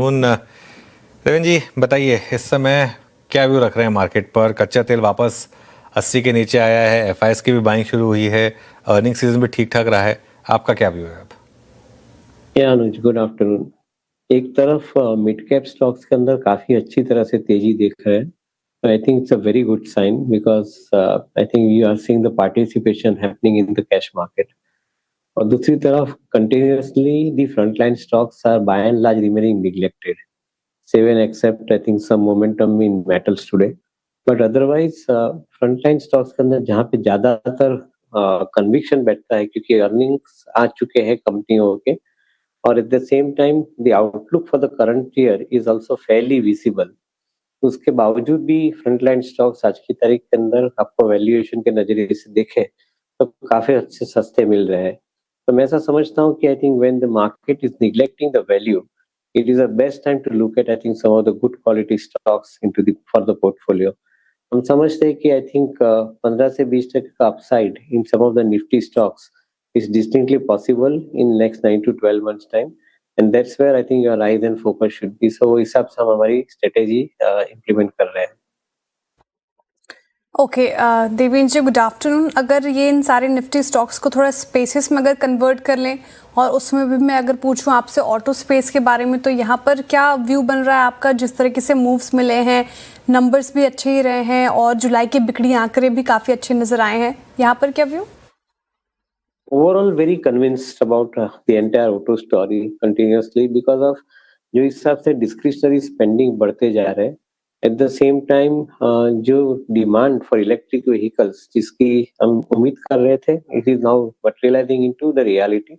उन रविंद्र जी बताइए इस समय क्या व्यू रख रहे हैं मार्केट पर। कच्चा तेल वापस 80 के नीचे आया है, एफआईएस की भी बाइंग शुरू हुई है, अर्निंग सीजन भी ठीक ठाक रहा है, आपका क्या व्यू है अब? या अनुज, गुड आफ्टरनून। एक तरफ मिड कैप स्टॉक्स के अंदर काफी अच्छी तरह से तेजी देख रहे हैं। I think it's a very good sign because I think you are seeing the participation happening in the cash market. और दूसरी तरफ continuously the frontline stocks are by and large remaining neglected, seven except I think some momentum in metals today. But otherwise frontline stocks के अंदर जहाँ पे ज्यादातर conviction बैठता है क्योंकि अर्निंग्स आ चुके हैं कंपनियों के, और at the same time the outlook for the current year is also fairly visible। उसके बावजूद भी फ्रंटलाइन स्टॉक्स आज की तारीख के अंदर आपको वैल्यूएशन के नजरिए से देखें तो काफी अच्छे सस्ते मिल रहे हैं। तो मैं ऐसा समझता हूँ कि I think when the market is neglecting the value, it is the best time to look at I think some of the good quality stocks into the for the portfolio. हम समझते हैं कि आई थिंक 15 से 20% का upside in some of the Nifty stocks is distinctly possible in next 9 to 12 months time, and that's where I think your eyes and focus should be। so इस हिसाब से हम हमारी स्ट्रेटेजी इम्प्लीमेंट कर रहे हैं। ओके देवेंद्र जी, गुड आफ्टरनून। अगर ये इन सारे निफ्टी स्टॉक्स को थोड़ा स्पेसेस में अगर कन्वर्ट कर लें और उसमें भी मैं अगर पूछूं आपसे ऑटो स्पेस के बारे में, तो यहाँ पर क्या व्यू बन रहा है आपका? जिस तरीके से मूव्स मिले हैं, नंबर्स भी अच्छे ही रहे हैं और जुलाई के बिक्री आंकड़े भी काफ़ी अच्छे नज़र आए हैं, यहाँ पर क्या view? Overall very convinced about the entire auto story continuously because of जो इस हिसाब से डिस्क्रिशनरी स्पेंडिंग बढ़ते जा रहे हैं। एट द सेम टाइम जो डिमांड फॉर इलेक्ट्रिक व्हीकल्स जिसकी हम उम्मीद कर रहे थे, it is now materialising into the reality.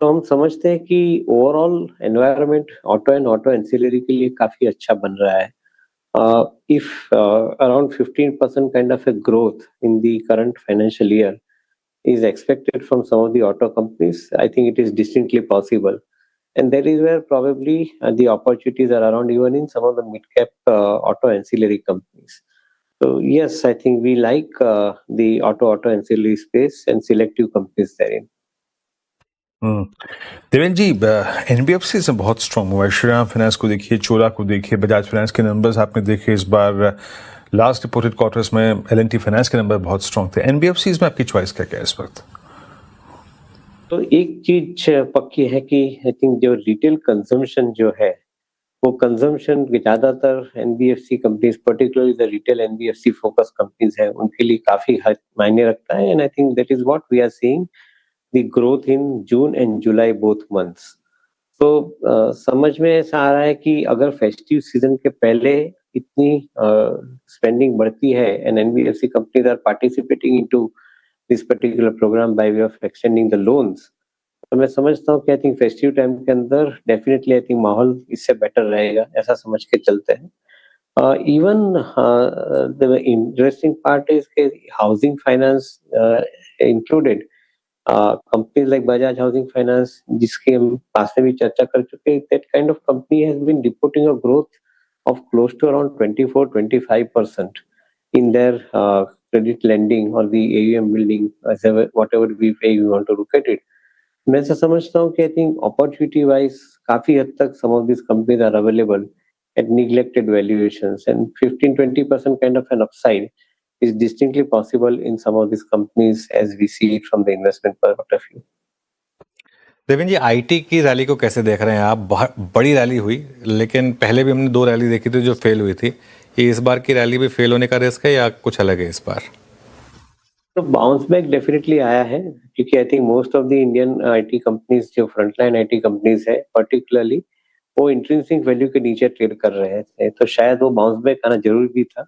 तो हम समझते हैं कि overall environment auto and auto ancillary के लिए काफी अच्छा बन रहा है। If around 15% kind of a growth in the current financial year is expected from some of the auto companies, I think it is distinctly possible. And that is where probably the opportunities are around even in some of the mid-cap auto ancillary companies. So yes, I think we like the auto ancillary space and selective companies therein. Devendra ji, NBFC से बहुत strong हुआ है। Shriram finance को देखिए, चोला को देखिए, Bajaj finance के numbers आपने देखे इस बार लास्ट रिपोर्टेड क्वार्टर्स में एल&टी फाइनेंस के नंबर बहुत स्ट्रॉन्ग थे। एनबीएफसी में आपकी चॉइस क्या है इस वक्त? तो एक चीज पक्की है कि आई थिंक जो रिटेल कंजम्पशन जो है वो कंजम्पशन ज्यादातर NBFC companies, particularly the retail NBFC focus companies है, उनके लिए काफी मायने रखता है। And I think that is what we are seeing the growth in June and July both months. तो समझ में ऐसा आ रहा है कि अगर फेस्टिव सीजन के पहले इतनी स्पेंडिंग बढ़ती है and NBFC companies are participating into this particular programme by way of extending the loans, तो मैं समझता हूँ कि आई थिंक फेस्टिव टाइम के अंदर डेफिनेटली आई थिंक माहौल इससे बेटर रहेगा, ऐसा समझ के चलते हैं। Even the interesting part is के housing finance included companies like Bajaj Housing Finance, जिसकी हम पास में भी चर्चा कर चुके हैं, that kind of company has been reporting a growth of close to around 24-25% in their credit lending or the AUM building, whatever way you want to look at it। मैं ऐसा समझता हूँ कि आई थिंक अपॉर्चुनिटी वाइज काफी हद तक some of this companies are available at neglected valuations, and 15-20% kind of an upside is distinctly possible in some of these companies as we see it from the investment point of view। Devendra ji, IT की rally को कैसे देख रहे हैं आप? बहुत बड़ी rally हुई, लेकिन पहले भी हमने 2 रैली देखी थी जो फेल हुई थी। ये इस बार की रैली भी फेल होने का रिस्क है या कुछ अलग है इस बार? तो बाउंस बैक डेफिनेटली आया है क्योंकि I think most of the Indian IT companies, जो फ्रंटलाइन आईटी कंपनीज है पर्टिकुलरली, वो इंट्रिंसिक वैल्यू के नीचे ट्रेड कर रहे थे, तो शायद वो बाउंस बैक आना जरूरी भी था।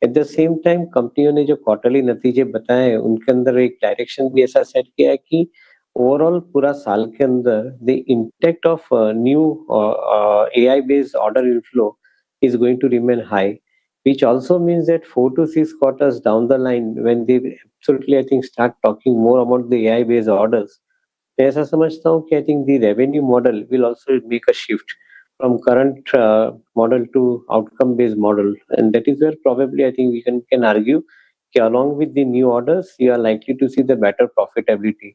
एट द सेम टाइम कंपनियों ने जो क्वार्टरली नतीजे बताए उनके अंदर एक डायरेक्शन भी ऐसा सेट किया है कि ओवरऑल पूरा साल के अंदर the impact of new AI based order inflow is going to remain high, which also means that 4 to 6 quarters down the line when they absolutely I think start talking more about the AI based orders, मैं ऐसा समझता हूँ कि I think the revenue model will also make a shift from current model to outcome based model, and that is where probably I think we can argue कि along with the new orders you are likely to see the better profitability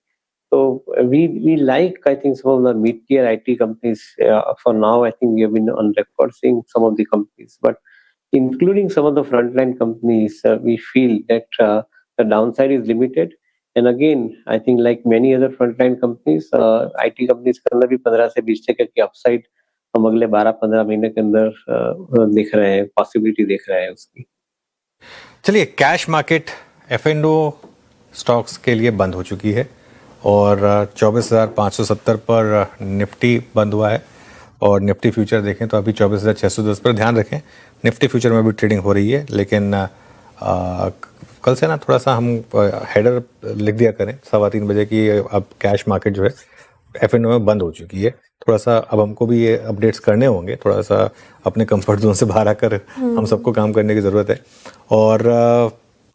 So we like, I think, some of the mid-tier IT companies. For now, I think we have been on record seeing some of the companies, but including some of the frontline companies, we feel that the downside is limited. And again, I think like many other frontline companies, IT companies के अंदर भी 15 से 20% की upside हम अगले 12-15 महीने के अंदर देख रहे हैं, पॉसिबिलिटी देख रहे हैं उसकी। चलिए, कैश मार्केट एफ&ओ स्टॉक्स के लिए बंद हो चुकी है और 24,570 पर निफ्टी बंद हुआ है और निफ्टी फ्यूचर देखें तो अभी 24,610 पर। ध्यान रखें, निफ्टी फ्यूचर में भी ट्रेडिंग हो रही है, लेकिन कल से ना थोड़ा सा हम हेडर लिख दिया करें 3:15 बजे की अब कैश मार्केट जो है एफ&ओ में बंद हो चुकी है। थोड़ा सा अब हमको भी ये अपडेट्स करने होंगे, थोड़ा सा अपने कंफर्ट जोन से बाहर आकर हम सबको काम करने की ज़रूरत है। और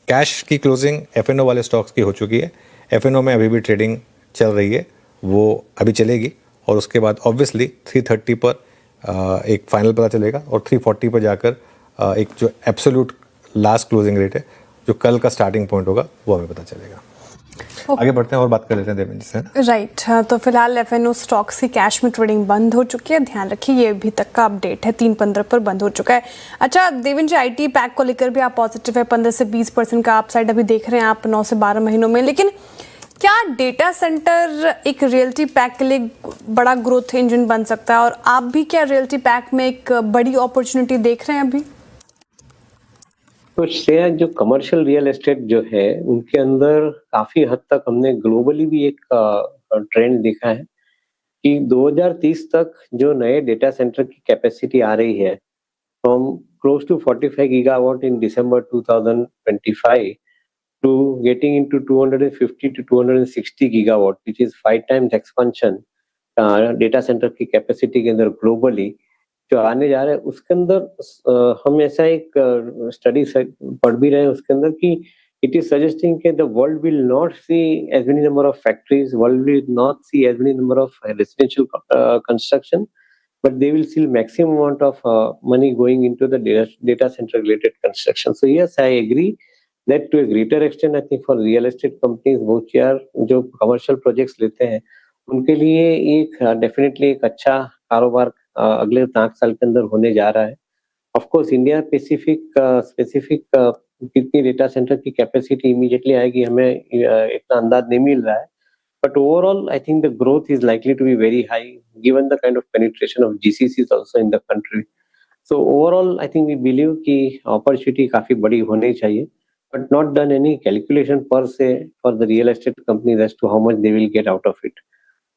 कैश की क्लोजिंग एफ&ओ वाले स्टॉक्स की हो चुकी है। एफ&ओ में अभी भी ट्रेडिंग चल रही है, वो अभी चलेगी और उसके बाद ऑब्वियसली 330 पर एक फाइनल पता चलेगा और 340 पर जाकर एक जो एब्सोल्यूट लास्ट क्लोजिंग रेट है, जो कल का स्टार्टिंग पॉइंट होगा, वो हमें पता चलेगा। आगे बढ़ते हैं और बात कर लेते हैं देवेंद्र से। राइट, तो फिलहाल एफ&ओ स्टॉक्स की कैश में ट्रेडिंग बंद हो चुकी है। ध्यान रखिए, ये अभी तक का अपडेट है, 3:15 पर बंद हो चुका है। अच्छा देवेंद्र जी, आईटी पैक को लेकर भी आप पॉजिटिव है, 15 से 20% का अपसाइड अभी देख रहे हैं आप 9 से 12 महीनों में। लेकिन क्या डेटा सेंटर एक रियल्टी पैक के लिए बड़ा ग्रोथ इंजन बन सकता है, और आप भी क्या रियल्टी पैक में एक बड़ी अपॉर्चुनिटी देख रहे हैं अभी? तो श्रेया, जो कमर्शियल रियल एस्टेट जो है उनके अंदर काफी हद तक हमने ग्लोबली भी एक ट्रेंड देखा है कि 2030 तक जो नए डेटा सेंटर की कैपेसिटी आ रही है, from close to 45 gigawatt in December 2025 to getting into 250 to 260 gigawatt, which is 5 times expansion data centre की कैपेसिटी के अंदर ग्लोबली जो आने जा रहा है, उसके अंदर हम ऐसा एक स्टडी पढ़ भी रहे हैं उसके अंदर कि इट इज सजेस्टिंग कि the world will not see as many number of factories, world will not see as many number of residential construction, but they will see maximum amount of money going into the data center related construction. So yes, I agree that to a greater extent, I think for real estate companies वो यार जो commercial projects लेते हैं उनके लिए एक definitely एक अच्छा कारोबार अगले 5 साल के अंदर होने जा रहा है। ऑफ कोर्स इंडिया स्पेसिफिक कितनी डेटा सेंटर की कैपेसिटी इमीडिएटली आएगी हमें इतना अंदाज नहीं मिल रहा है, but overall I think the growth is likely to be very high given the kind of penetration of GCCs also in the country. So overall I think we believe कि opportunity काफी बड़ी होनी चाहिए, but not done any calculation per se for the real estate companies as to how much they will get out of it.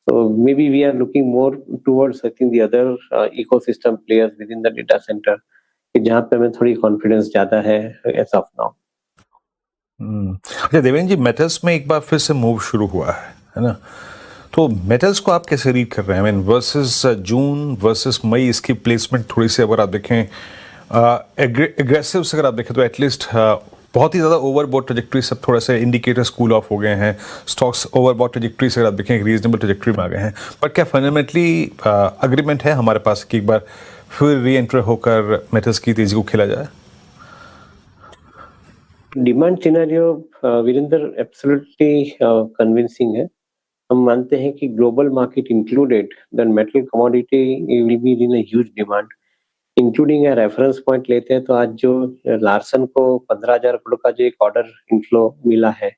So maybe we are looking more towards I think the other ecosystem players within the data center कि जहाँ पे हमें थोड़ी confidence ज्यादा है as of now. अच्छा देवेंद्र जी, metals में एक बार फिर से मूव शुरू हुआ है ना? तो मेटल्स को आप कैसे रीड कर रहे हैं? I mean versus June versus May, इसकी प्लेसमेंट थोड़ी सी अगर आप देखें एग्रेसिव से अगर आप देखें तो एटलीस्ट बहुत ही ज़्यादा ओवरबॉट ट्रेजेक्ट्री, सब थोड़ा सा इंडिकेटर कूल ऑफ हो गए हैं। स्टॉक्स ओवरबॉट ट्रेजेक्ट्री से अगर आप देखें एक रीजनेबल ट्रेजेक्ट्री में आ गए हैं, बट क्या फंडामेंटली अग्रीमेंट है हमारे पास कि एक बार फिर री एंटर होकर मेटल्स की तेजी को खेला जाए? Demand scenario Virendra absolutely convincing है। हम मानते हैं कि global market included the metal commodity will be in a huge demand, including a reference point लेते हैं तो आज जो लार्सन को 15,000 करोड़ का जो एक ऑर्डर इनफ्लो मिला है,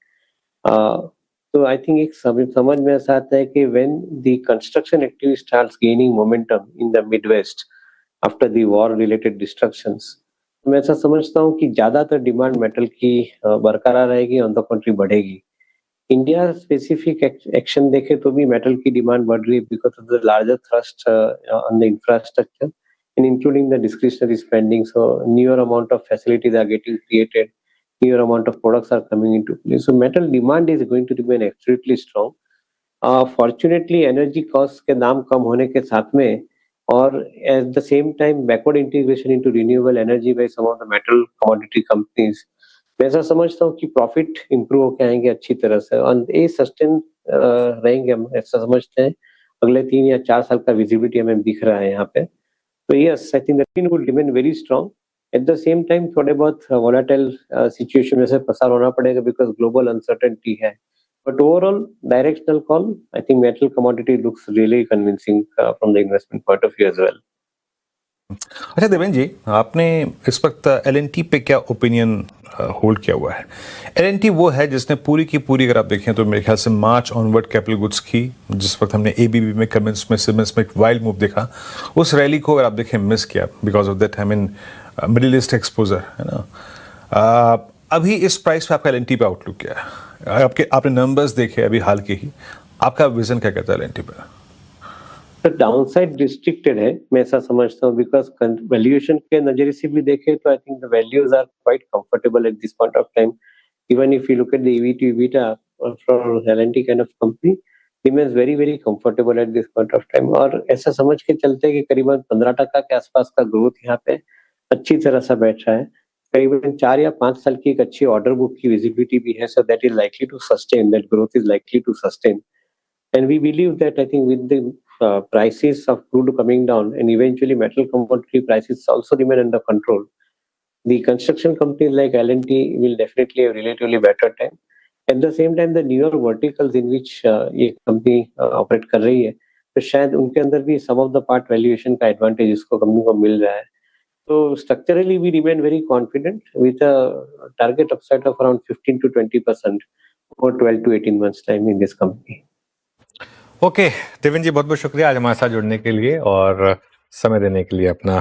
तो आई थिंक एक समझ में ऐसा आता है कि when the construction activity starts gaining momentum in the Midwest after the war related destructions, मैं ऐसा समझता हूँ कि ज्यादातर डिमांड मेटल की बरकरार रहेगी, ऑन द कंट्री बढ़ेगी। इंडिया स्पेसिफिक एक्शन देखे तो भी मेटल की डिमांड बढ़ रही है because of the larger thrust on the infrastructure and including the discretionary spending. So newer amount of facilities are getting created, newer amount of products are coming into play. So metal demand is going to remain absolutely strong. Fortunately energy costs के दाम कम होने के साथ में और at the same time backward integration into renewable energy by some of the metal commodity companies, मैं ऐसा समझता हूँ कि प्रॉफिट इंप्रूव होकर आएंगे अच्छी तरह से और ये सस्टेन रहेंगे। हम ऐसा समझते हैं अगले 3 या 4 साल का विजिबिलिटी हमें दिख रहा है यहाँ पे। So yes, I think the trend will remain very strong. At the same time, थोड़े बहुत volatile situation में से पसार होना पड़ेगा because global uncertainty है। But overall, directional call, I think metal commodity looks really convincing from the investment point of view as well. अच्छा देवेंद्र जी, आपने इस वक्त एल पे क्या ओपिनियन होल्ड किया हुआ है? एल वो है जिसने पूरी की पूरी, अगर आप देखें तो मेरे ख्याल से मार्च ऑनवर्ड कैपिटल गुड्स की, जिस वक्त हमने एबीबी में, कमेंट्स में, सिमेंट्स में एक वाइल्ड मूव देखा, उस रैली को अगर आप देखें मिस किया because of that, I mean middle east exposure, है ना। अभी इस प्राइस पे आपका एल पे आउटलुक क्या है? आपने नंबर्स देखे अभी हाल के ही, आपका विजन क्या कहता है एल पे? तो डाउनसाइड रिस्ट्रिक्टेड है, मैं ऐसा समझता हूँ, बिकॉज वैल्यूएशन के नजरिए से भी देखें तो I think the values are quite comfortable at this point of time. Even if you look at the EV to EBITDA for L&T kind of company remains very very comfortable at this point of time. और ऐसा समझ के चलते हैं कि करीबन 15% के आसपास का ग्रोथ यहाँ पे अच्छी तरह से बैठ रहा है. करीबन 4 या 5 साल की एक अच्छी ऑर्डर बुक की विजिबिलिटी भी है, so that is likely to sustain, that growth is likely to sustain. And we believe that I think with the prices of crude coming down and eventually metal commodity prices also remain under control, the construction companies like L&T will definitely have relatively better time. At the same time, the newer verticals in which ये company operate कर रही है, तो शायद उनके अंदर भी some of the part valuation का advantage इसको company को मिल रहा है. So structurally, we remain very confident with a target upside of around 15 to 20% over 12 to 18 months time in this company. Okay Devendra ji, बहुत बहुत शुक्रिया आज हमारे साथ जुड़ने के लिए और समय देने के लिए अपना.